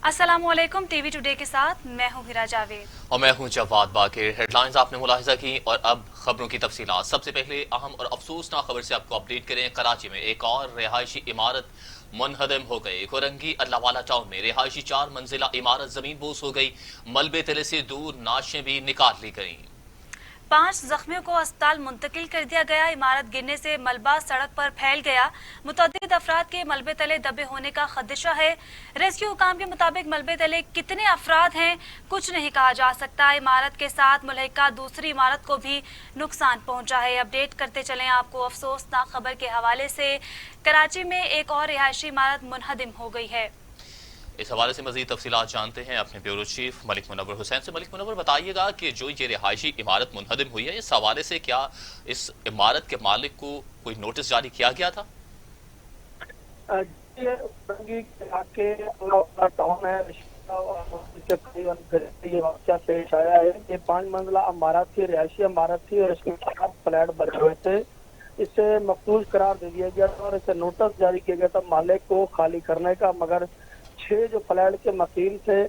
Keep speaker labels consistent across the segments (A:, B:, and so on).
A: अस्सलामुअलैकुम। TV today के साथ मैं हूं हिरा जावेद
B: और मैं हूं जवाद बाकिर। हेडलाइंस आपने मुलाहिजा की और अब खबरों की तफसीलात। सबसे पहले अहम और अफसोसनाक खबर से आपको अपडेट करें। कराची में एक और रिहायशी इमारत मुनहदम हो गई। कोरंगी अल्लावाला टाउन में रिहायशी 4 मंजिला इमारत जमीन बोस हो गई। मलबे तले से दूर नाशें भी निकाल ली गई।
A: 5 जख्मियों को अस्पताल मुंतकिल कर दिया गया। इमारत गिरने से मलबा सड़क पर फैल गया। मुतअद्दिद अफराद के मलबे तले दबे होने का खदशा है। रेस्क्यू हुकाम के मुताबिक मलबे तले कितने अफराद हैं कुछ नहीं कहा जा सकता। इमारत के साथ मुल्हिका दूसरी इमारत को भी नुकसान पहुंचा है। अपडेट करते चलें आपको अफसोसनाक खबर के हवाले से। कराची में एक और रिहायशी इमारत मुनहदम हो गई है।
B: इस हवाले से मजीद तफसीलात जानते हैं अपने ब्यूरो चीफ मलिक मुनव्वर हुसैन से। मलिक मुनव्वर, बताइएगा कि जो ये रिहायशी इमारत मुनहदम हुई है, इस हवाले से क्या इस इमारत के मालिक को कोई नोटिस जारी किया गया था?
C: टाउन है, ये वाक़या पेश आया है। ये 5 मंजिला इमारत थी, रिहायशी इमारत थी और इसके 4 फ्लैट बने हुए थे। इसे मखसूस करार दे दिया गया था और इसे नोटिस जारी किया गया था मालिक को खाली करने का, मगर 6 जो फ्लैट के मकीन थे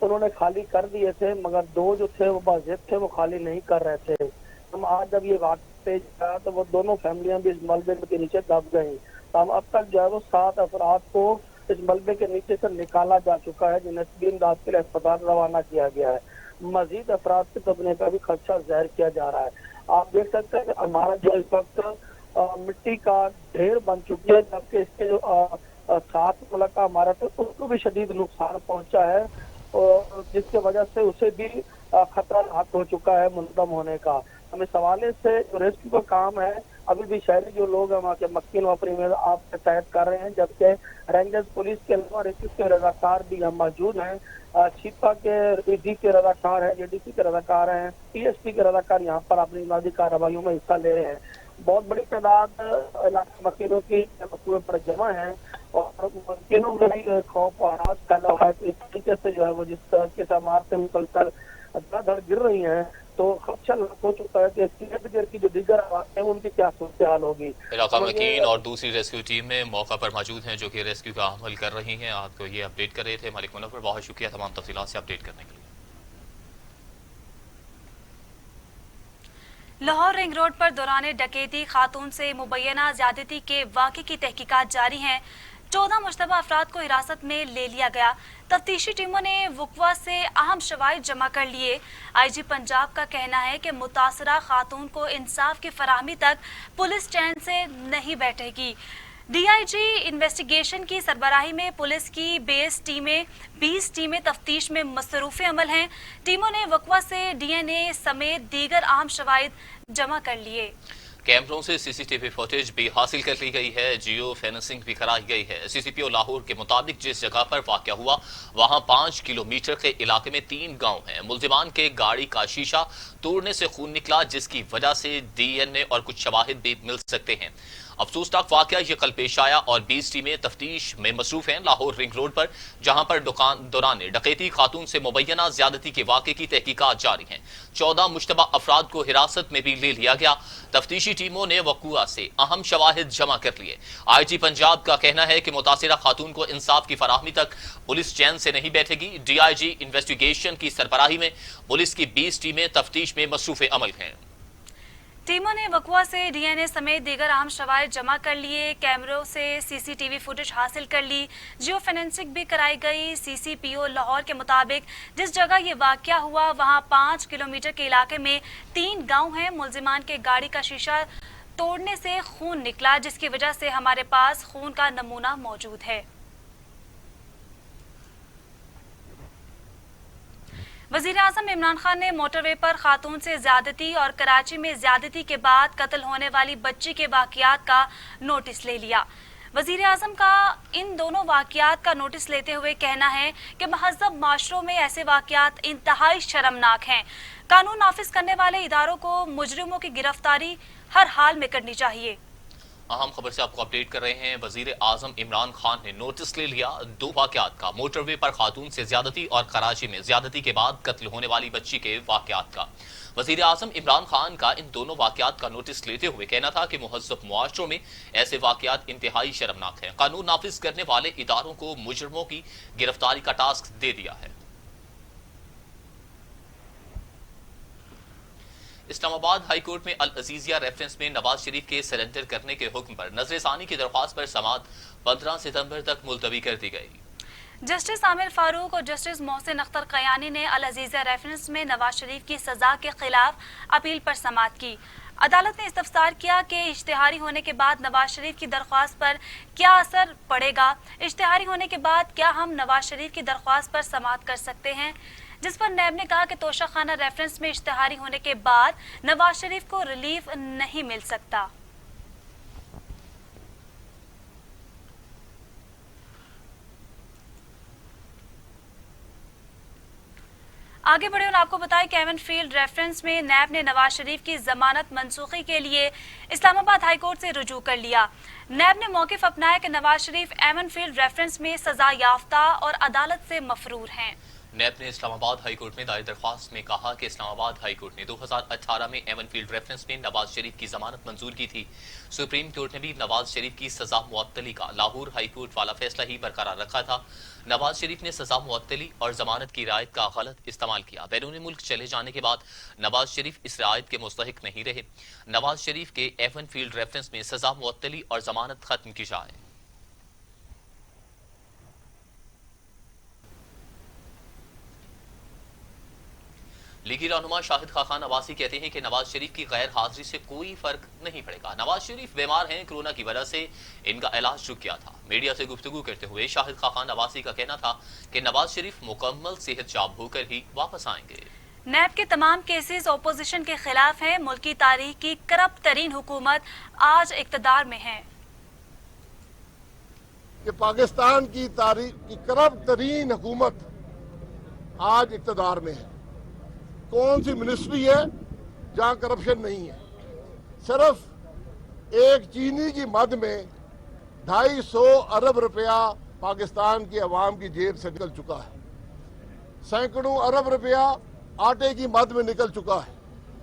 C: उन्होंने खाली कर दिए थे, मगर 2 जो थे वो बाजिद थे, वो खाली नहीं कर रहे थे। हम आज जब ये वाक़या पेश आया तो वो दोनों फैमिलियां भी इस मलबे के नीचे दब गई। तो हम अब तक जो है वो 7 अफराद को इस मलबे के नीचे से निकाला जा चुका है, जिन्हें इमदाद के लिए अस्पताल रवाना किया गया है। मजीद अफराद के दबने का भी खदशा जाहिर किया जा रहा है। आप देख सकते हैं कि हमारा जो इस वक्त मिट्टी का ढेर बन चुकी है, जबकि इसके जो 7 मुल्का इमारत है उसको भी शदीद नुकसान पहुंचा है और जिसके वजह से उसे भी खतरा लाक हो चुका है मुंतम होने का। हम इस हवाले से रेस्क्यू का काम है, अभी भी शहरी जो लोग हैं वहाँ के मक्कीन वापरी में आप तहत कर रहे हैं, जबकि रेंजर्स पुलिस के अलावा रेस्क्यू के रजाकार भी हम मौजूद हैं। छिपा के ईडी के रजाकार हैं, जेडीसी के रजाकार हैं, पीएसपी के रजाकार यहाँ पर अपनी इमदादी कार्रवाइयों में हिस्सा ले रहे हैं। बहुत बड़ी तादाद इलाके मकीनों की मकूए पर जमा है और मकीनों में भी खौफ और राज पैदा हुआ है। तो इस तरीके से जो है वो जिस तरीके से इमारतें मुसलसल धड़ गिर रही हैं तो खदशा हो चुका है कि इसकी इर्द गिर्द की जो दीगर आवाज़ हैं उनकी क्या सूरत हाल होगी।
B: इलाका मकीन और दूसरी रेस्क्यू टीम में मौका पर मौजूद हैं जो कि रेस्क्यू का अमल कर रही हैं। आपको ये अपडेट कर रहे थे मलिक मुनव्वर। बहुत शुक्रिया तमाम तफसीलात से अपडेट करने के लिए।
A: लाहौर रिंग रोड पर दौरान डकैती खातून से मुबैना ज्यादती के वाक़े की तहकीकात जारी हैं। 14 मुश्तबा अफराद को हिरासत में ले लिया गया। तफ्तीशी टीमों ने वुकवा से अहम शवाहिद जमा कर लिए। IG पंजाब का कहना है कि मुतासरा खातून को इंसाफ की फराहमी तक पुलिस चैन से नहीं बैठेगी। DIG इन्वेस्टिगेशन की सरबराही में पुलिस की 20 टीमें तफ्तीश में मसरूफ़ अमल हैं। टीमों ने वकवा से DNA समेत दीगर अहम शवाहिद जमा कर लिए।
B: कैमरों से CCTV फुटेज भी हासिल कर ली गई है। जियो फेंसिंग भी कराई गई है। CCPO लाहौर के मुताबिक जिस जगह पर वाक़या हुआ वहां 5 किलोमीटर के इलाके में 3 गांव हैं। मुल्जिमान के गाड़ी का शीशा तोड़ने से खून निकला, जिसकी वजह से DNA और कुछ शवाहिद भी मिल सकते हैं। अफसोसनाक वाक़या ये कल पेश आया और 20 टीमें तफ्तीश में मसरूफ हैं लाहौर रिंग रोड पर, जहां पर दौरान डकैती खातून से मुबैना ज्यादती के वाक़े की तहकीकात जारी हैं। 14 मुश्तबा अफराद को हिरासत में भी ले लिया गया। तफ्तीशी टीमों ने वक़ूआ से अहम शवाहिद जमा कर लिए। IG पंजाब का कहना है कि मुतासिरा खातून को इंसाफ की फराहमी तक पुलिस चैन से नहीं बैठेगी। DIG इन्वेस्टिगेशन की सरबराही में पुलिस की 20 टीमें तफ्तीश में मसरूफ अमल हैं।
A: टीमों ने वकवा से DNA समेत दीगर अहम शवाहिद जमा कर लिए। कैमरों से CCTV फुटेज हासिल कर ली। जियो फेंसिंग भी कराई गई। CCPO लाहौर के मुताबिक जिस जगह ये वाक़या हुआ वहां 5 किलोमीटर के इलाके में 3 गांव हैं। मुल्जिमान के गाड़ी का शीशा तोड़ने से खून निकला, जिसकी वजह से हमारे पास खून का नमूना मौजूद है। वज़ीर आज़म इमरान खान ने मोटरवे पर खातून से ज्यादती और कराची में ज्यादती के बाद कत्ल होने वाली बच्ची के वाक़यात का नोटिस ले लिया। वज़ीर आज़म का इन दोनों वाक़यात का नोटिस लेते हुए कहना है कि महज़ब माशरों में ऐसे वाक़यात इंतहाई शर्मनाक हैं। कानून नाफिज करने वाले इदारों को मुजरिमों की गिरफ्तारी हर हाल में करनी चाहिए।
B: अहम खबर से आपको अपडेट कर रहे हैं। वजीर आजम इमरान खान ने नोटिस ले लिया दो वाकयात का, मोटरवे पर खातून से ज्यादती और कराची में ज्यादती के बाद कत्ल होने वाली बच्ची के वाकयात का। वजीर आजम इमरान खान का इन दोनों वाकयात का नोटिस लेते हुए कहना था कि मुहज़्ज़ब मुआशरों में ऐसे वाकयात इंतहाई शर्मनाक हैं। कानून नाफिज करने वाले इदारों को मुजरमों की गिरफ्तारी का टास्क दे दिया है। इस्लामाबाद हाई कोर्ट में अल अजीजिया रेफरेंस में नवाज शरीफ के सरेंडर करने के हुक्म पर नजरसानी की दरख्वास्त पर समाअत 15 सितंबर तक मुलतवी कर दी गई।
A: जस्टिस आमिर फारूक और जस्टिस मोहसिन अख्तर कयानी ने अल अजीजिया रेफरेंस में नवाज शरीफ की सजा के खिलाफ अपील पर समाअत की। अदालत ने इस्तफसार किया कि इश्तिहारी होने के बाद नवाज शरीफ की दरख्वास्त पर क्या असर पड़ेगा। इश्तिहारी होने के बाद क्या हम नवाज शरीफ की दरख्वास्त पर समाअत कर सकते हैं, जिस पर नैब ने कहा कि तोशाखाना रेफरेंस में इश्तिहारी होने के बाद नवाज शरीफ को रिलीफ नहीं मिल सकता। आगे बढ़े और आपको बताएं कि एवन फील्ड रेफरेंस में नैब ने नवाज शरीफ की जमानत मनसूखी के लिए इस्लामाबाद हाई कोर्ट से रुजू कर लिया। नैब ने मौकिफ अपनाया कि Nawaz Sharif Avon field reference में सजा याफ्ता और अदालत से मफरूर हैं।
B: नैब ने इस्लामाबाद हाई कोर्ट में दायर दरख्वास्त में कहा कि इस्लामाबाद हाई कोर्ट ने 2018 में एवन फील्ड रेफरेंस में नवाज शरीफ की जमानत मंजूर की थी। सुप्रीम कोर्ट ने भी नवाज शरीफ की सजा मुअत्तली का लाहौर हाई कोर्ट वाला फैसला ही बरकरार रखा था। नवाज शरीफ ने सजा मुअत्तली और जमानत की रियायत का गलत इस्तेमाल किया। बैरून मुल्क चले जाने के बाद नवाज शरीफ इस रियायत के मुस्तहिक नहीं रहे। नवाज शरीफ के एवन फील्ड रेफरेंस में सजा मुअत्तली और जमानत खत्म की जाए। लीगी रहनुमा शाहिद खान अब्बासी कहते हैं कि नवाज शरीफ की गैर हाजिरी से कोई फर्क नहीं पड़ेगा। नवाज शरीफ बीमार हैं, कोरोना की वजह से इनका इलाज रुक गया था। मीडिया से गुफ्तगू करते हुए शाहिद खान अब्बासी का कहना था कि नवाज शरीफ मुकम्मल सेहतयाब होकर ही वापस आएंगे।
A: नैब के तमाम केसेस अपोजिशन के खिलाफ हैं। मुल्क की तारीख की करप्ट तरीन हुकूमत आज इक्तदार में है।
D: कि पाकिस्तान की तारीख की करप्ट तरीन हुकूमत आज इक्तदार में है। कौन सी मिनिस्ट्री है जहां करप्शन नहीं है? सिर्फ एक चीनी की मद में 250 अरब रुपया पाकिस्तान की अवाम की जेब से निकल चुका है। सैकड़ों अरब रुपया आटे की मद में निकल चुका है।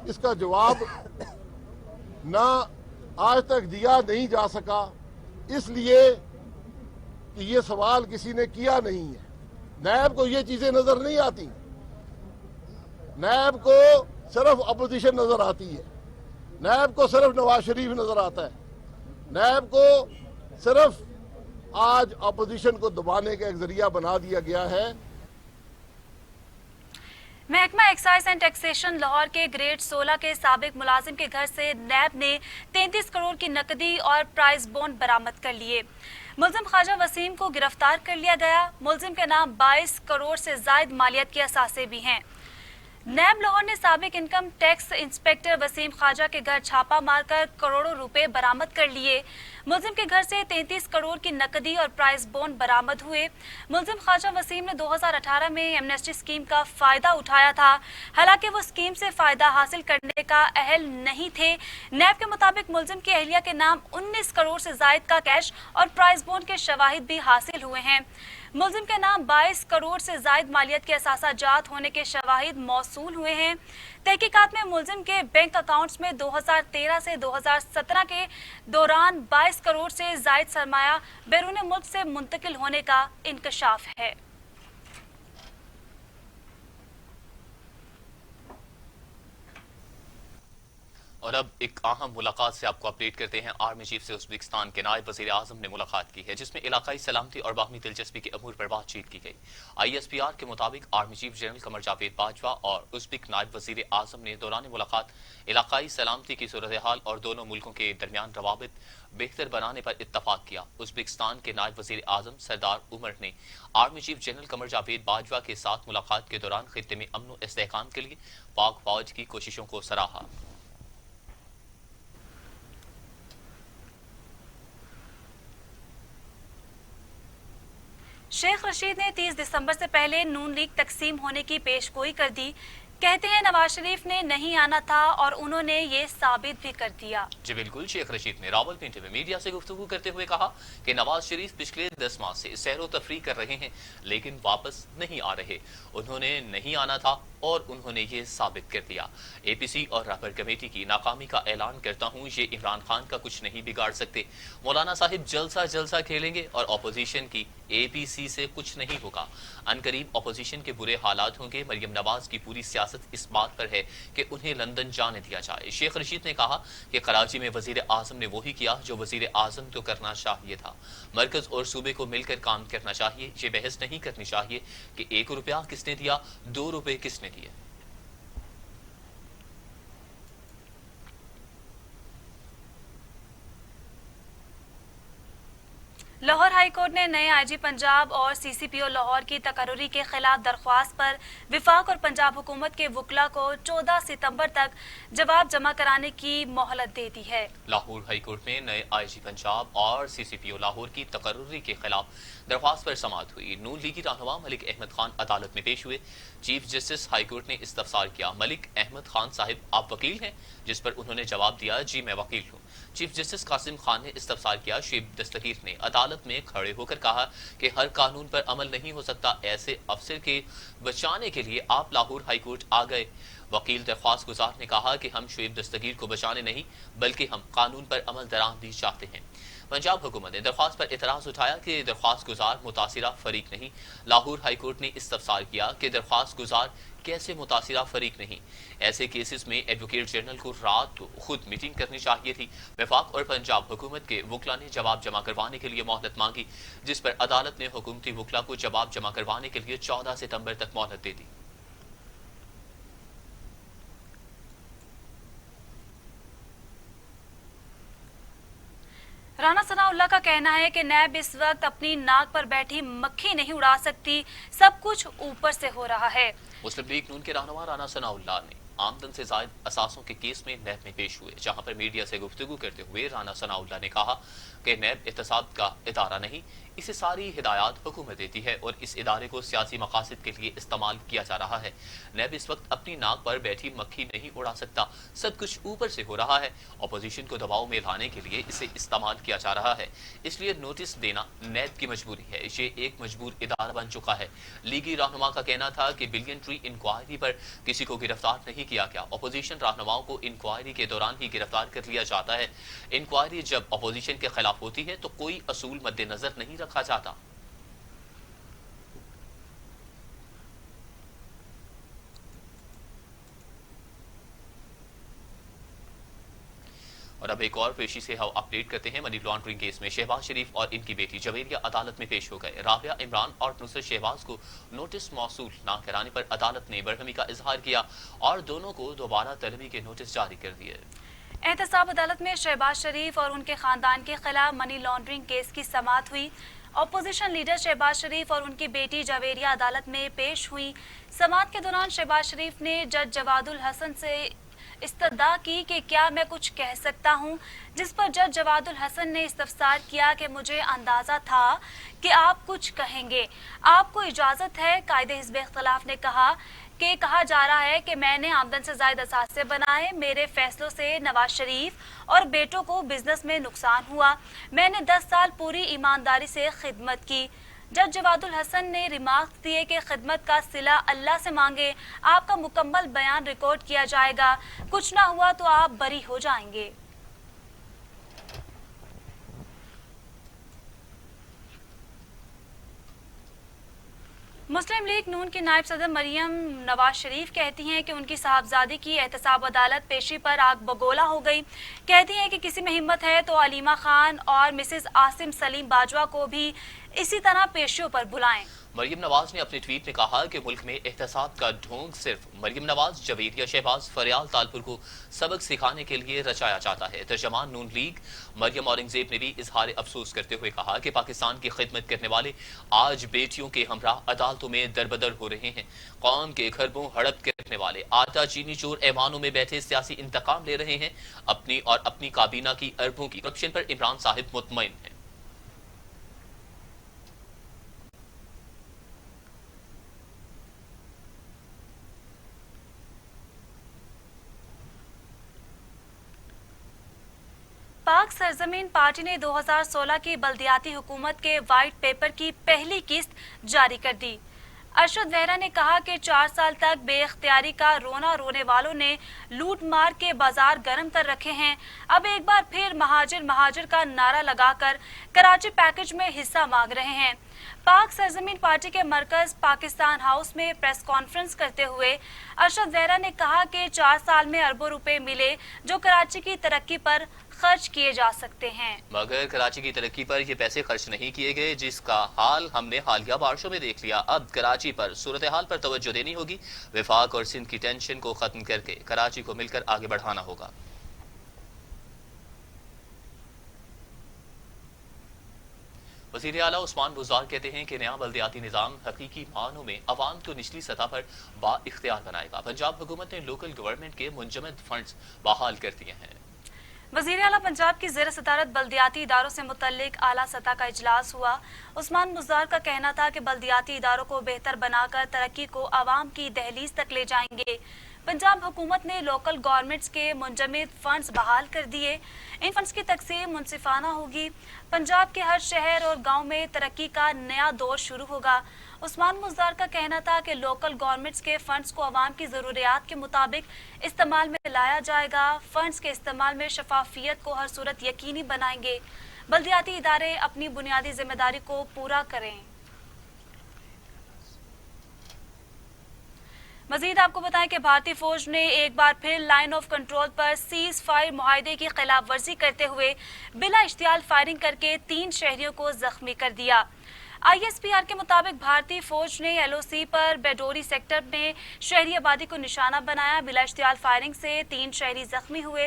D: इसका जवाब ना आज तक दिया नहीं जा सका, इसलिए कि ये सवाल किसी ने किया नहीं है। नैब को ये चीजें नजर नहीं आती। नैब को सिर्फ अपोजिशन नजर आती है। नैब को सिर्फ नवाज शरीफ नजर आता है। नैब को सिर्फ आज अपोजिशन को दबाने का एक जरिया बना दिया गया है।
A: महकमा एक्साइज एंड टैक्सेशन लाहौर के ग्रेड 16 के साबिक मुलाजिम के घर से नैब ने 33 करोड़ की नकदी और प्राइस बॉन्ड बरामद कर लिए। मुलजिम ख्वाजा वसीम को गिरफ्तार कर लिया गया। मुलजिम के नाम 22 करोड़ से जायद मालियत के असासे भी हैं। नैब लाहौर ने साबिक income tax inspector Waseem Khwaja के घर छापा मारकर करोड़ों रुपए बरामद कर लिए। मुलजिम के घर से 33 करोड़ की नकदी और प्राइस बॉन्ड बरामद हुए। मुलजिम ख्वाजा वसीम ने 2018 में एमनेस्टी स्कीम का फायदा उठाया था, हालांकि वो स्कीम से फायदा हासिल करने का अहल नहीं थे। नैब के मुताबिक मुलजिम की अहलिया के नाम 19 करोड़ से जायद का कैश और प्राइस बॉन्ड के शवाहिद भी हासिल हुए हैं। मुलजिम के नाम 22 करोड़ से जायद मालियत के असासा जात होने के शवाहिद मौसूल हुए हैं। तहकीकात में मुलजिम के बैंक अकाउंट्स में 2013 से 2017 के दौरान 22 करोड़ से जायद सरमाया बैरून मुल्क से मुंतकिल होने का इंकशाफ है।
B: और अब एक अहम मुलाकात से आपको अपडेट करते हैं। आर्मी चीफ से उज़्बेकिस्तान के नायब वज़ीर आज़म ने मुलाकात की है, जिसमें इलाकाई सलामती और बाहमी दिलचस्पी के अमूर पर बातचीत की गई। ISPR के मुताबिक army chief general Qamar Javed Bajwa और उज़्बेक नायब वज़ीर आज़म ने दौरान मुलाकात इलाकाई सलामती की सूरत हाल और दोनों मुल्कों के दरमियान रवाबित बेहतर बनाने पर इत्तफाक किया। उज़्बेकिस्तान के नायब वज़ीर आज़म सरदार उमर ने army chief general Qamar Javed Bajwa के साथ मुलाकात के दौरान खित्ते में अमन व इस्तेहकाम के लिए पाक फौज की कोशिशों को सराहा।
A: शेख रशीद ने 30 दिसंबर से पहले नून लीग तकसीम होने की पेशगोई कर दी। कहते हैं नवाज शरीफ ने नहीं आना था और उन्होंने ये साबित भी कर दिया।
B: जी बिल्कुल, शेख रशीद ने रावलपिंडी में मीडिया से गुफ्तगू करते हुए कहा कि नवाज शरीफ पिछले 10 माह से सैरो तफरी कर रहे हैं लेकिन वापस नहीं आ रहे। उन्होंने नहीं आना था और उन्होंने ये साबित कर दिया। एपीसी और रहबर कमेटी की नाकामी का ऐलान करता हूँ, ये इमरान खान का कुछ नहीं बिगाड़ सकते। मौलाना साहिब जलसा जलसा खेलेंगे और अपोजिशन की एपीसी से कुछ नहीं होगा। अनकरीब अपोजिशन के बुरे हालात होंगे। मरियम नवाज की पूरी सियासत इस बात पर है कि उन्हें लंदन जाने दिया जाए। शेख रशीद ने कहा कि कराची में वजीर आजम ने वही किया जो वजीर आजम तो करना चाहिए था। मरकज और सूबे को मिलकर काम करना चाहिए। ये बहस नहीं करनी चाहिए कि 1 रुपया किसने दिया, 2 रुपए किसने दिए।
A: लाहौर हाई कोर्ट ने नए आईजी पंजाब और सीसीपीओ लाहौर की तकर्री के खिलाफ दरख्वास्त पर विफाक और पंजाब हुकूमत के वकला को 14 सितंबर तक जवाब जमा कराने की मोहलत दे दी है।
B: लाहौर हाई कोर्ट में नए आईजी पंजाब और सीसीपीओ लाहौर की तकर्री के खिलाफ दरख्वास्त पर समाअत हुई। नून लीगी रहनुमा मलिक अहमद खान अदालत में पेश हुए। चीफ जस्टिस हाई कोर्ट ने इस्तफसार किया, मलिक अहमद खान साहिब आप वकील हैं? जिस पर उन्होंने जवाब दिया, जी मैं वकील हूँ। चीफ जस्टिस कासिम खान ने इस्तफसार किया। शेख दस्तगीर ने अदालत में खड़े होकर कहा कि हर कानून पर अमल नहीं हो सकता, ऐसे अफसर के बचाने के लिए आप लाहौर हाई कोर्ट आ गए। वकील दरख्वास्त गुजार ने कहा कि हम शुएब दस्तगीर को बचाने नहीं बल्कि हम कानून पर अमल दरामदी चाहते हैं। पंजाब हुकूमत ने दरख्वास्त पर एतराज उठाया कि दरख्वास्त गुजार मुतासिरा फरीक नहीं। लाहौर हाई कोर्ट ने इस्तफसार किया कि दरख्वास्त गुजार कैसे मुतासिरा फरीक नहीं। ऐसे केसेस में एडवोकेट जनरल को रात को खुद मीटिंग करनी चाहिए थी। वफाक और पंजाब हुकूमत के वकला ने जवाब जमा करवाने के लिए मोहलत मांगी, जिस पर अदालत ने हुकूमती वकला को जवाब जमा करवाने के लिए 14 सितंबर तक मोहलत दे दी।
A: राना सनाउल्लाह का कहना है कि नैब इस वक्त अपनी नाक पर बैठी मक्खी नहीं उड़ा सकती, सब कुछ ऊपर से हो रहा है।
B: मुस्लिम लीग नून के रहनुमा राना सनाउल्लाह ने आमदन से जायद असासों के केस में नैब में पेश हुए, जहां पर मीडिया से गुफ्तगू करते हुए राना सनाउल्लाह ने कहा कि नैब एहतसाब का इदारा नहीं, इसे सारी हिदायत हुकूमत देती है और इस इदारे को सियासी मकासद के लिए इस्तेमाल किया जा रहा है। नैब इस वक्त अपनी नाक पर बैठी मक्खी नहीं उड़ा सकता, सब कुछ ऊपर से हो रहा है। अपोजिशन को दबाव में लाने के लिए इसे इस्तेमाल किया जा रहा है, इसलिए नोटिस देना नैब की मजबूरी है। ये एक मजबूर इदारा बन चुका है। लीगी रहनुमा का कहना था कि बिलियन ट्री इंक्वायरी पर किसी को गिरफ्तार नहीं किया गया। अपोजिशन रहनुमाओं को इंक्वायरी के दौरान ही गिरफ्तार कर लिया जाता है। इंक्वायरी जब अपोजिशन के खिलाफ होती है तो कोई असूल मद्देनजर नहीं रखा जाता। और अब एक और पेशी से हम अपडेट करते हैं। मनी लॉन्ड्रिंग केस में शहबाज शरीफ और इनकी बेटी जवेरिया अदालत में पेश हो गए। राबिया इमरान और नुसरत शहबाज को नोटिस मौसूल न कराने पर अदालत ने बरहमी का इजहार किया और दोनों को दोबारा तलबी के नोटिस जारी कर दिए।
A: एहतसाब अदालत में शहबाज शरीफ और उनके खानदान के खिलाफ मनी लॉन्ड्रिंग केस की समाअत हुई। अपोजिशन लीडर शहबाज शरीफ और उनकी बेटी जवेरिया अदालत में पेश हुई। समाअत के दौरान शहबाज शरीफ ने जज जवादुल हसन से इस्तदा की कि क्या मैं कुछ कह सकता हूं, जिस पर जज जवादुल हसन ने इस्तफसार किया कि मुझे अंदाजा था कि आप कुछ कहेंगे, आपको इजाजत है। कायदे हिज़्ब इख्तिलाफ ने कहा जा रहा है कि मैंने आमदन से जायद असासे बनाए, मेरे फैसलों से नवाज शरीफ और बेटों को बिजनेस में नुकसान हुआ, मैंने 10 साल पूरी ईमानदारी से खिदमत की। जज जवादुल हसन ने रिमार्क दिए कि खिदमत का सिला अल्लाह से मांगे, आपका मुकम्मल बयान रिकॉर्ड किया जाएगा, कुछ ना हुआ तो आप बरी हो जाएंगे। मुस्लिम लीग नून की नायब सदर मरियम नवाज शरीफ कहती हैं कि उनकी साहबजादी की एहतसाब अदालत पेशी पर आग बगोला हो गई। कहती हैं कि किसी में हिम्मत है तो अलीमा खान और मिसेस आसिम सलीम बाजवा को भी इसी तरह पेशियों पर बुलाएं।
B: मरियम नवाज ने अपने ट्वीट में कहा कि मुल्क में एहतसाब का ढोंग सिर्फ मरियम नवाज, जवेरिया शहबाज, फरियाल तालपुर को सबक सिखाने के लिए रचाया जाता है। तर्जमान नून लीग मरियम औरंगजेब ने भी इजहार अफसोस करते हुए कहा कि पाकिस्तान की खिदमत करने वाले आज बेटियों के हमरा अदालतों में दरबदर हो रहे हैं। कौम के खरबों हड़प करने वाले आटा चीनी चोर ऐवानों में बैठे सियासी इंतकाम ले रहे हैं। अपनी और अपनी काबीना की अरबों की करप्शन पर इमरान साहिब मुतमईन है।
A: पाक सरजमीन पार्टी ने 2016 की बल्दियाती हुकूमत के वाइट पेपर की पहली किस्त जारी कर दी। अरशद वहरा ने कहा कि 4 साल तक बेख्तियारी का रोना रोने वालों ने लूट मार के बाजार गर्म कर रखे हैं। अब एक बार फिर महाजिर महाजिर का नारा लगाकर कराची पैकेज में हिस्सा मांग रहे हैं। पाक सरजमीन पार्टी के मरकज पाकिस्तान हाउस में प्रेस कॉन्फ्रेंस करते हुए अरशद वहरा ने कहा कि 4 साल में अरबों रुपए मिले जो कराची की तरक्की पर खर्च किए जा सकते हैं,
B: मगर कराची की तरक्की पर ये पैसे खर्च नहीं किए गए, जिसका हाल हमने हालिया बारिशों में देख लिया। अब कराची पर सूरत हाल पर तवज्जो देनी होगी। वफाक और सिंध की टेंशन को खत्म करके कराची को मिलकर आगे बढ़ाना होगा। वज़ीर आला उस्मान बुज़दार कहते हैं कि नया बल्दियाती निज़ाम हकीकी मानों में अवाम को निचली सतह पर बाइख्तियार बनाएगा। पंजाब हुकूमत ने लोकल गवर्नमेंट के मुंजमद फंड्स बहाल कर दिए हैं।
A: वज़ीर आला पंजाब की ज़ेर सदारत बल्दियाती इदारों से मुतल्लिक आला सतह का इजलास हुआ। उस्मान बुज़दार का कहना था कि बल्दियाती इदारों को बेहतर बनाकर तरक्की को आवाम की दहलीज तक ले जाएंगे। पंजाब हुकूमत ने लोकल गवर्नमेंट्स के मुंजमद फंड्स बहाल कर दिए। इन फंड्स की तकसीम मुनसिफाना होगी। पंजाब के हर शहर और गांव में तरक्की का नया दौर शुरू होगा। उस्मान बुज़दार का कहना था कि लोकल गवर्नमेंट्स के फंड्स को आवाम की ज़रूरियात के मुताबिक इस्तेमाल में लाया जाएगा। फंड्स के इस्तेमाल में शफाफियत को हर सूरत यकीनी बनाएंगे। बल्दियाती इदारे अपनी बुनियादी जिम्मेदारी को पूरा करें। मजीद आपको बताएं कि भारतीय फौज ने एक बार फिर लाइन ऑफ कंट्रोल पर सीज फायर मुआहदे की खिलाफ वर्जी करते हुए बिला इश्तियाल फायरिंग करके 3 शहरियों को जख्मी कर दिया। ISPR के मुताबिक भारतीय फौज ने LOC पर बेडोरी सेक्टर में शहरी आबादी को निशाना बनाया। बिला इश्तियाल फायरिंग से 3 शहरी जख्मी हुए।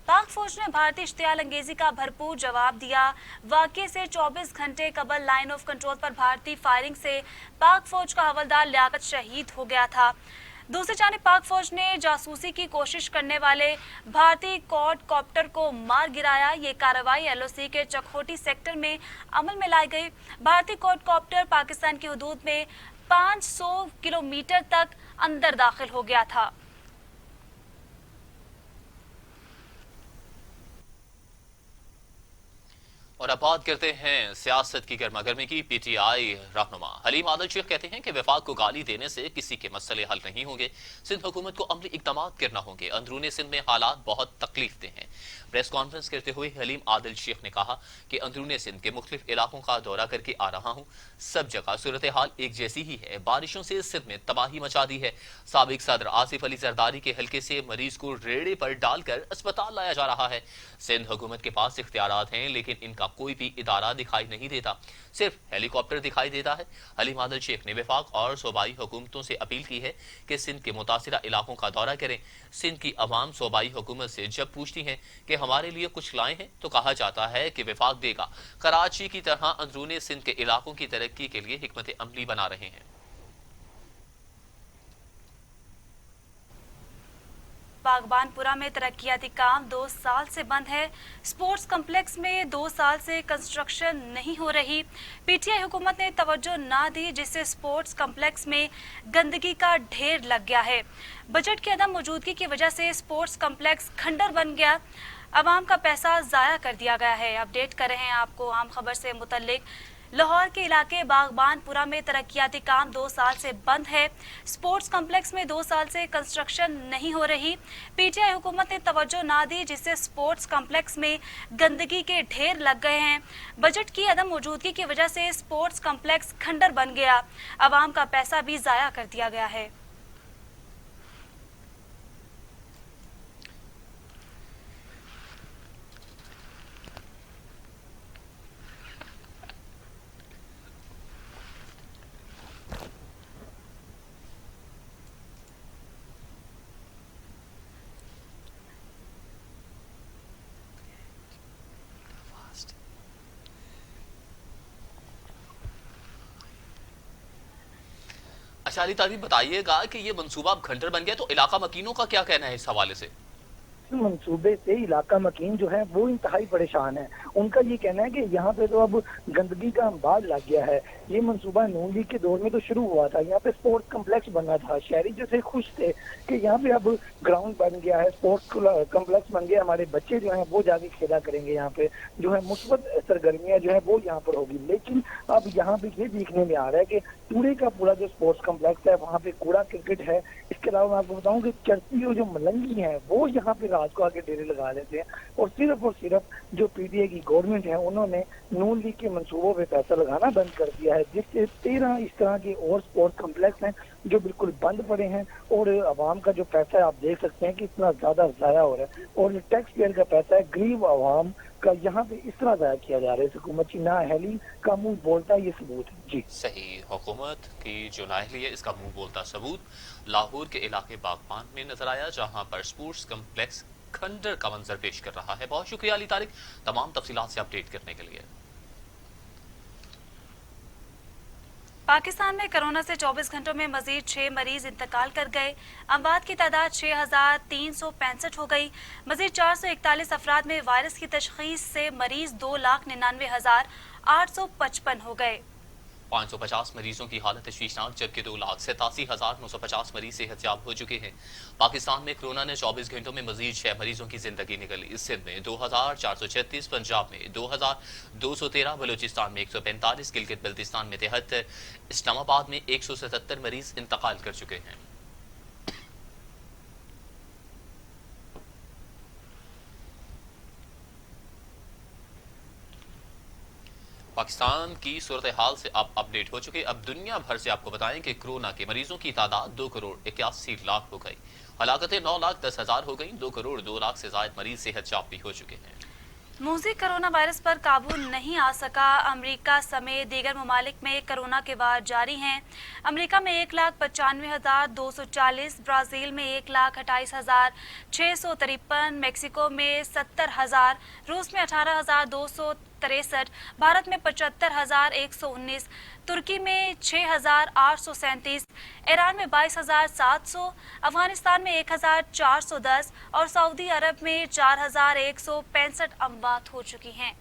A: पाक फौज ने भारतीय इश्तियाल अंगेजी का भरपूर जवाब दिया। वाक़े से 24 घंटे कबल लाइन ऑफ कंट्रोल पर भारतीय फायरिंग से पाक फौज का हवलदार लियाकत शहीद हो गया था। दूसरी जानिब पाक फौज ने जासूसी की कोशिश करने वाले भारतीय क्वाड कॉप्टर को मार गिराया। ये कार्रवाई LOC के चकहोटी सेक्टर में अमल में लाई गई। भारतीय क्वाड कॉप्टर पाकिस्तान की हदूद में 500 किलोमीटर तक अंदर दाखिल हो गया था।
B: और अब बात करते हैं सियासत की गर्मा गर्मी की। PTI रहनुमा हलीम आदिल शेख कहते हैं कि वफाक को गाली देने से किसी के मसले हल नहीं होंगे। सिंध हुकूमत को अमली इक़दाम करना होंगे। अंदरूनी सिंध में हालात बहुत तकलीफ दे हैं। प्रेस कॉन्फ्रेंस करते हुए हलीम आदिल शेख ने कहा कि अंदरूनी सिंध के मुख्तलिफ इलाकों का दौरा करके आ रहा हूँ। सब जगह सूरत हाल एक जैसी ही है। बारिशों से सिंध में तबाही मचा दी है। साबिक सदर आसिफ अली जरदारी के हल्के से मरीज को रेड़े पर डालकर अस्पताल लाया जा रहा है। सिंध हुकूमत के पास इख्तियारात हैं, लेकिन इनका कोई भी इदारा दिखाई नहीं देता, सिर्फ हेलीकॉप्टर दिखाई देता है। हलीम आदिल शेख ने वफाक और सूबाई हुकूमतों से अपील की है कि सिंध के मुतासिरा इलाकों का दौरा करें। सिंध की अवाम सूबाई हुकूमत से जब पूछती है कि हमारे लिए कुछ लाए हैं तो कहा जाता है कि वफाक देगा। कराची की तरह अंदरूनी सिंध के इलाकों की तरक्की के लिए हिकमत अमली बना रहे हैं।
A: बागबानपुरा में तरक्याती काम 2 साल से बंद है। स्पोर्ट्स कम्प्लेक्स में 2 साल से कंस्ट्रक्शन नहीं हो रही। PTI हुकूमत ने तवज्जो ना दी, जिससे स्पोर्ट्स कम्प्लेक्स में गंदगी का ढेर लग गया है। बजट की अदम मौजूदगी की वजह से स्पोर्ट्स कम्प्लेक्स खंडर बन गया। आवाम का पैसा ज़ाया कर दिया गया है। अपडेट कर रहे हैं आपको आम खबर से मुतल्लिक। लाहौर के इलाके बागबानपुरा में तरक्याती काम 2 साल से बंद है। स्पोर्ट्स कम्प्लेक्स में 2 साल से कंस्ट्रक्शन नहीं हो रही। PTI हुकूमत ने तवज्जो ना दी, जिससे स्पोर्ट्स कम्प्लेक्स में गंदगी के ढेर लग गए हैं। बजट की अदम मौजूदगी की वजह से स्पोर्ट्स कम्प्लेक्स खंडर बन गया। आवाम का पैसा भी ज़ाया कर दिया गया है।
B: अच्छा अली तारीफ बताइएगा कि ये मंसूबा अब खंडर बन गया तो इलाका मकीनों का क्या कहना है इस हवाले से?
E: मंसूबे से इलाका मकीन जो है वो इंतहाई परेशान है।
C: ان کا یہ کہنا ہے کہ یہاں پہ تو اب گندگی کا انبار لگ گیا ہے. یہ منصوبہ نون لیگ کے دور میں تو شروع ہوا تھا, یہاں پہ اسپورٹس کمپلیکس بننا تھا, شہری جو تھے خوش تھے کہ یہاں پہ اب گراؤنڈ بن گیا ہے, اسپورٹس کمپلیکس بن گیا, ہمارے بچے جو ہیں وہ جا کے کھیلا کریں گے, یہاں پہ جو ہے مثبت سرگرمیاں جو ہے وہ یہاں پر ہوگی. لیکن اب یہاں پہ یہ دیکھنے میں آ رہا ہے کہ پورے کا پورا جو اسپورٹس کمپلیکس ہے وہاں پہ کوڑا کرکٹ ہے. اس کے علاوہ میں آپ کو بتاؤں کہ چرسی اور جو ملنگی ہیں وہ یہاں پہ رات کو آ کے ڈیرے لگا لیتے ہیں, اور صرف جو پی ٹی اے کی گورنمنٹ ہے انہوں نے نون لیگ کے منصوبوں پہ پیسہ لگانا بند کر دیا ہے, جس سے 13 اس طرح کے اور اسپورٹس کمپلیکس ہیں جو بالکل بند پڑے ہیں. اور عوام کا جو پیسہ ہے آپ دیکھ سکتے ہیں کہ اتنا زیادہ ضائع ہو رہا ہے, اور ٹیکس پیئر کا پیسہ ہے غریب عوام کا یہاں پہ اس طرح ضائع کیا جا رہا ہے. حکومت کی نااہلی کا منہ بولتا ہے, یہ ثبوت ہے. جی
B: صحیح, حکومت کی جو نااہلی ہے اس کا منہ بولتا ثبوت لاہور کے علاقے باغبان میں نظر آیا, جہاں پر اسپورٹس کمپلیکس کھنڈر کا منظر پیش کر رہا ہے. بہت شکریہ علی طارق تمام تفصیلات سے اپڈیٹ کرنے کے لیے.
A: پاکستان میں کرونا سے 24 گھنٹوں میں مزید 6 مریض انتقال کر گئے. اموات کی تعداد 6,365 ہو گئی. مزید 441 افراد میں وائرس کی تشخیص سے مریض 2,99,855 ہو گئے.
B: 550 مریضوں کی حالت تشویشناک, جبکہ 2,87,950 مریض صحت یاب ہو چکے ہیں. پاکستان میں کورونا نے 24 گھنٹوں میں مزید 6 مریضوں کی زندگی نکلی. سندھ میں 2,436, پنجاب میں 2,213, بلوچستان میں 145, گلگت بلتستان میں 73, اسلام آباد میں 177 مریض انتقال کر چکے ہیں. پاکستان کی صورتحال سے اب اپڈیٹ ہو چکے. اب دنیا بھر سے آپ کو بتائیں کہ کورونا کے مریضوں کی تعداد 2,81,00,000 ہو گئی. ہلاکتیں 9,10,000 ہو گئیں. 2,02,00,000 سے زائد مریض صحت یاب بھی ہو چکے ہیں.
A: موزی کرونا وائرس پر قابو نہیں آ سکا. امریکہ سمیت دیگر ممالک میں کرونا کے وار جاری ہیں. امریکہ میں 1,95,240, برازیل میں 1,28,653, میکسیکو میں 70,000, روس میں 18,263, بھارت میں 75,119, ترکی میں 6,837, ایران میں 22,700, افغانستان میں 1,410 اور سعودی عرب میں 4,165 اموات ہو چکی ہیں.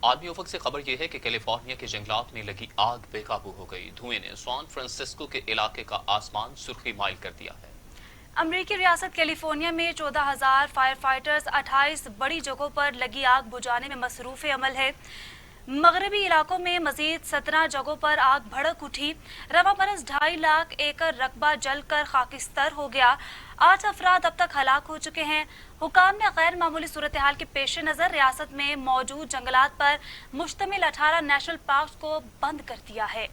B: عالمی افق سے خبر یہ ہے کہ کیلیفورنیا کے جنگلات میں لگی آگ بے قابو ہو گئی. دھوئیں نے سان فرانسسکو کے علاقے کا آسمان سرخی مائل کر دیا ہے.
A: امریکی ریاست کیلیفورنیا میں 14,000 فائر فائٹرز 28 بڑی جگہوں پر لگی آگ بجھانے میں مصروف عمل ہے. مغربی علاقوں میں مزید 17 جگہوں پر آگ بھڑک اٹھی. رواں برس 2.5 لاکھ ایکڑ رقبہ جل کر خاکستر ہو گیا. 8 افراد اب تک ہلاک ہو چکے ہیں. حکام نے غیر معمولی صورتحال کے پیش نظر ریاست میں موجود جنگلات پر مشتمل 18 نیشنل پارکس کو بند کر دیا ہے.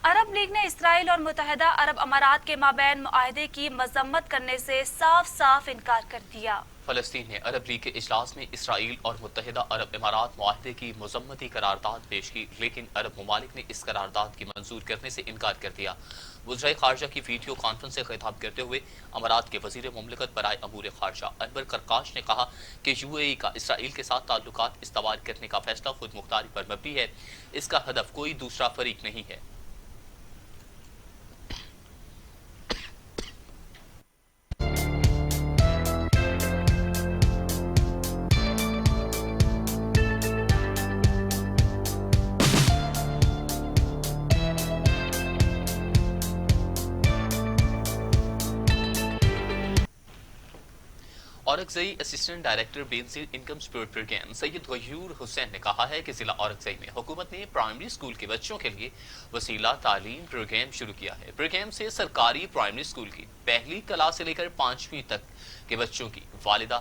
A: عرب لیگ نے اسرائیل اور متحدہ عرب امارات کے مابین معاہدے کی مذمت کرنے سے صاف صاف انکار کر دیا.
B: فلسطین نے عرب لیگ کے اجلاس میں اسرائیل اور متحدہ عرب امارات معاہدے کی مذمتی قرارداد پیش کی, لیکن عرب ممالک نے اس قرارداد کی منظور کرنے سے انکار کر دیا. وزرائے خارجہ کی ویڈیو کانفرنس سے خطاب کرتے ہوئے امارات کے وزیر مملکت برائے امور خارجہ انور کرکاش نے کہا کہ UAE کا اسرائیل کے ساتھ تعلقات استوار کرنے کا فیصلہ خود مختاری پر مبنی ہے. اس کا ہدف کوئی دوسرا فریق نہیں ہے. Orakzai assistant director Benazir income support programme Syed Ghayoor Hussain نے کہا ہے کہ ضلع اورکزئی میں حکومت نے پرائمری اسکول کے بچوں کے لیے وسیلہ تعلیم پروگرام شروع کیا ہے. پروگرام سے سرکاری پرائمری اسکول کی پہلی کلاس سے لے کر 5ویں تک کے بچوں کی والدہ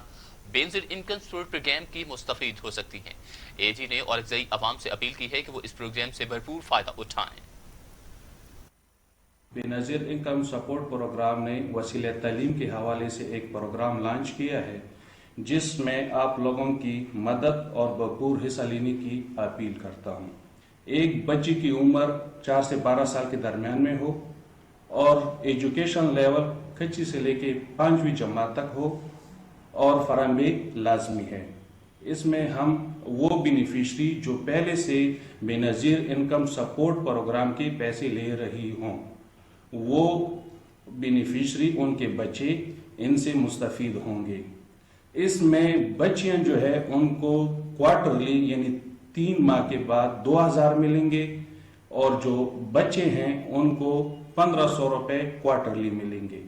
B: بینظیر انکم سپورٹ پروگرام کی مستفید ہو سکتی ہیں. AG نے اورکزئی عوام سے اپیل کی ہے کہ وہ اس پروگرام سے بھرپور فائدہ اٹھائیں.
E: بینظیر انکم سپورٹ پروگرام نے وسیلہ تعلیم کے حوالے سے ایک پروگرام لانچ کیا ہے جس میں آپ لوگوں کی مدد اور بھرپور حصہ لینے کی اپیل کرتا ہوں. ایک بچی کی عمر 4 سے 12 سال کے درمیان میں ہو और एजुकेशन लेवल कच्ची से लेके 5वीं जमात तक हो और फराहमी लाजमी है। इसमें हम वो बेनिफिशरी जो पहले से बेनज़ीर इनकम सपोर्ट प्रोग्राम के पैसे ले रही हों, वो बेनिफिशरी उनके बच्चे इनसे मुस्तफीद होंगे। इसमें बच्चियां जो है उनको क्वार्टरली यानी 3 माह के बाद 2000 मिलेंगे और जो बच्चे हैं उनको 1500 रुपए क्वार्टरली मिलेंगे।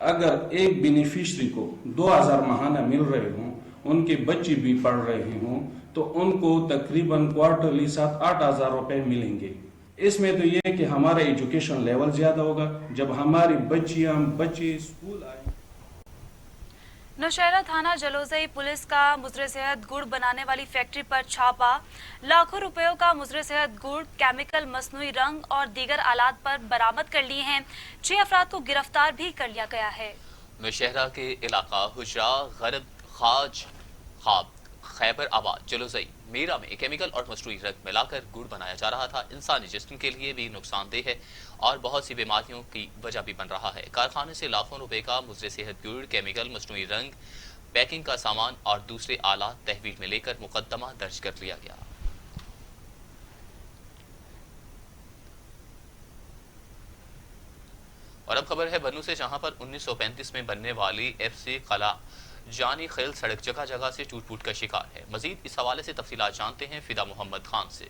E: अगर एक बेनिफिशरी को 2000 माहाना मिल रहे हों, उनके बच्चे भी पढ़ रहे हों, तो उनको तकरीबन क्वार्टरली 7-8 हज़ार रुपए मिलेंगे। इसमें तो ये है कि हमारा एजुकेशन लेवल ज्यादा होगा। जब हमारी बच्चे स्कूल आए।
A: नौशहरा थाना जलोज़ई पुलिस का मुजरे सेहत गुड़ बनाने वाली फैक्ट्री पर छापा। लाखों रुपयों का मुजरे सेहत गुड़, केमिकल, मसनूई रंग और दीगर आलात पर बरामद कर लिए हैं। 6 अफराद को गिरफ्तार भी कर लिया गया है। नौशहरा के इलाका हुजरा, गरब, खाज, खाब, खैबर आबाद, जलोज़ई, मीरा में केमिकल और मसनूई रंग मिलाकर गुड़ बनाया जा रहा था। इंसानी जिस्म के लिए भी नुकसानदेह है और बहुत सी बीमारियों की वजह भी बन रहा है। कारखाने से लाखों रुपए का मुजरे सेहत गुड़, केमिकल, मसनूई रंग, पैकिंग का सामान और दूसरे आलात तहवील में लेकर मुकदमा दर्ज कर लिया गया। और अब खबर है बन्नू से, जहां पर 1935 में बनने वाली FC कला जानी खेल सड़क जगह जगह से टूट फूट का शिकार है। मजीद इस हवाले से तफसीलात जानते हैं फिदा मोहम्मद खान से।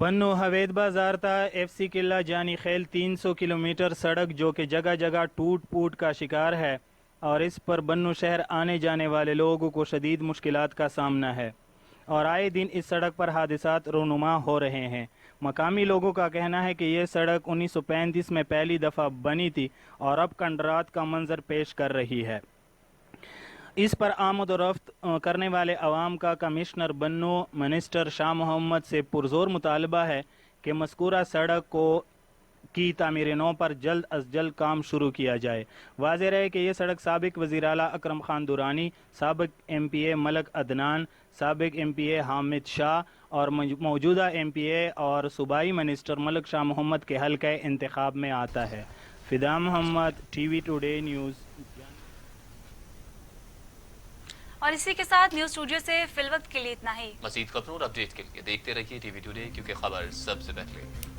F: बन्नू हवेद बाजार था FC किला जानी खेल 300 किलोमीटर सड़क जो कि जगह जगह टूट फूट का शिकार है और इस पर बन्नू शहर आने जाने वाले लोगों को शदीद मुश्किलात का सामना है और आए दिन इस सड़क पर हादसात रोनुमा हो रहे हैं। मकामी लोगों का कहना है कि यह सड़क 1935 में पहली दफ़ा बनी थी और अब कंडरात का मंजर पेश कर रही है। इस पर आमद और रफ्त करने वाले अवाम का कमिश्नर बन्नू मिनिस्टर शाह मोहम्मद से पुरजोर मुतालबा है कि मज़कूरा सड़क की तामीर नौ पर जल्द अज जल्द काम शुरू किया जाए। वाज़ेह रहे कि यह सड़क साबिक वज़ीर आला अकरम खान दुरानी, साबिक MPA मलक अदनान, साबिक MPA हामिद शाह और मौजूदा MPA और सूबाई मिनिस्टर मलक शाह मोहम्मद के हल्के इंतखाब में आता है। फिदा मोहम्मद, TV टुडे न्यूज़।
A: और इसी के साथ न्यूज़ स्टूडियो से फिलवक्त के लिए इतना ही।
B: मज़ीद खबरों और अपडेट के लिए देखते रहिए TV टुडे, क्योंकि खबर सबसे पहले।